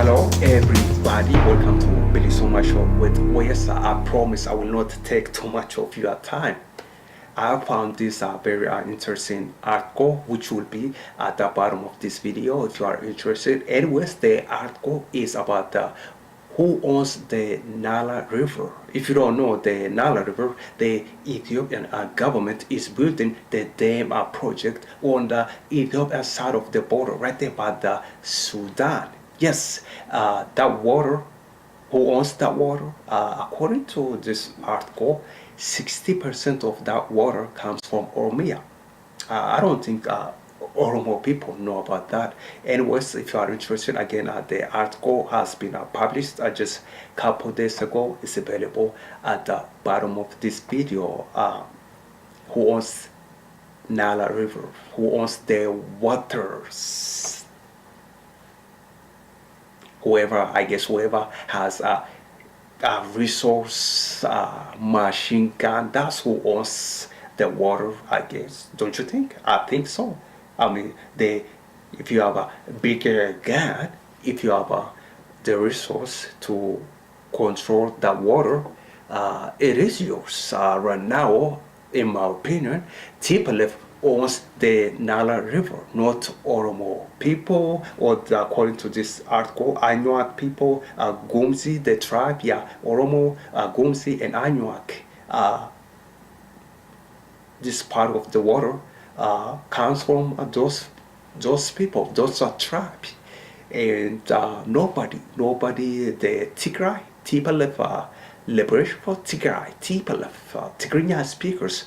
Hello everybody, welcome to BilisummaaShow with Oyesa. I promise I will not take too much of your time. I found this very interesting article which will be at the bottom of this video if you are interested. Anyways, the article is about who owns the Nile River. If you don't know the Nile River, the Ethiopian government is building the dam project on the Ethiopian side of the border, right there by the Sudan. Yes, that water, who owns that water? According to this article, 60% of that water comes from Oromia. I don't think Oromo people know about that. Anyways, if you are interested, again, the article has been published just a couple days ago. It's available at the bottom of this video. Who owns Nile River? Who owns the waters? Whoever has a resource, machine gun, that's who owns the water, I guess. Don't you think? I think so. I mean, if you have a bigger gun, if you have the resource to control the water, it is yours. Right now, in my opinion, TPLF owns the Nile River, not Oromo people, or according to this article, Anuak people, Gumzi, the tribe, yeah, Oromo, Gumzi, and Anuak. This part of the water comes from those people, those are tribes, and nobody, the Tigray, TPLF, Liberation for Tigray, TPLF, Tigrinya speakers,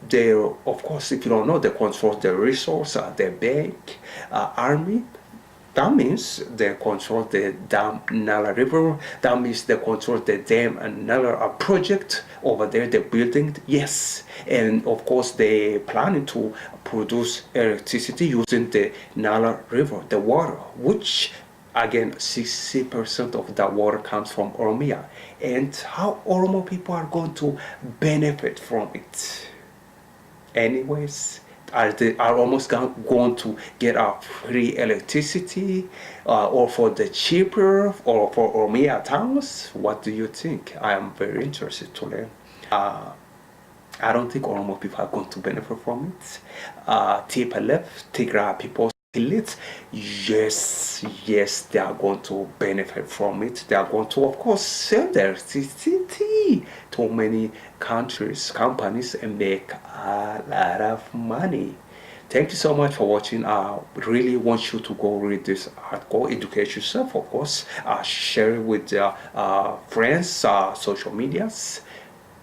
they, of course, if you don't know, they control the resource, the bank, army. That means they control the dam Nile River. That means they control the dam and Nile project over there, the building. Yes, and of course they planning to produce electricity using the Nile River, the water, which again 60% of that water comes from Oromia. And how Oromo people are going to benefit from it? Anyways, are almost going to get our free electricity, or for the cheaper, or for Oromia towns? What do you think? I am very interested to learn. I don't think Oromo people are going to benefit from it. TPLF, Tigray people, elite, yes, they are going to benefit from it. They are going to, of course, sell their electricity to many countries, companies, and make a lot of money. Thank you so much for watching. I really want you to go read this article, educate yourself, of course, share it with friends, social medias.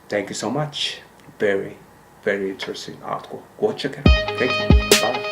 Thank you so much. Very, very interesting article. Go check it out. Thank you. Bye.